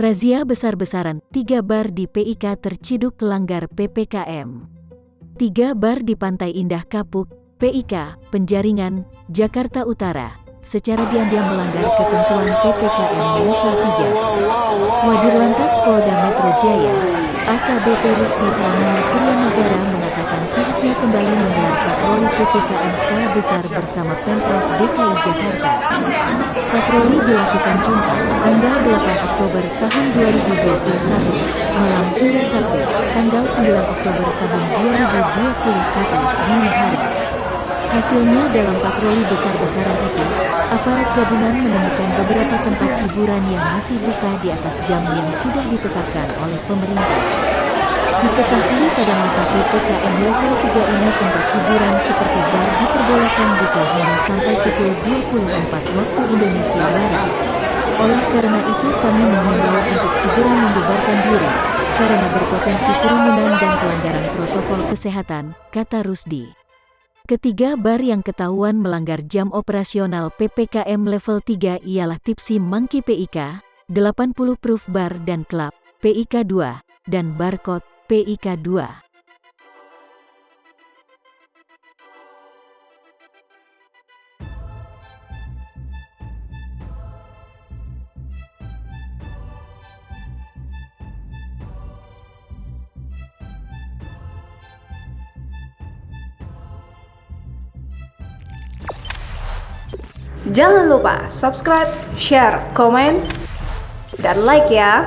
Razia besar-besaran 3 bar di PIK terciduk pelanggar PPKM. 3 bar di Pantai Indah Kapuk, PIK, Penjaringan, Jakarta Utara, secara diam-diam melanggar ketentuan PPKM level 3. Wadirlantas Polda Metro Jaya, AKBP Rusdi Pramana Suryanegara mengatakan pihaknya kembali menggelar patroli PPKM skala besar bersama Pemprov DKI Jakarta. Patroli dilakukan Jumat, tanggal 8 Oktober tahun 2021, malam hingga Sabtu, tanggal 9 Oktober tahun 2021, dini hari. Hasilnya dalam patroli besar-besaran itu, aparat gabungan menemukan beberapa tempat hiburan yang masih buka di atas jam yang sudah ditetapkan oleh pemerintah. Diketahui pada masa PPKM level 3 ini tempat hiburan seperti bar diperbolehkan buka hingga sampai pukul 24 waktu Indonesia Barat. Oleh karena itu kami menghimbau untuk segera membubarkan diri, karena berpotensi kerumunan dan pelanggaran protokol kesehatan, kata Rusdi. Ketiga bar yang ketahuan melanggar jam operasional PPKM level 3 ialah Tipsi Monkey PIK, 80 Proof Bar dan Club, PIK 2, dan Barcode, PIK 2. Jangan lupa subscribe, share, komen, dan like ya.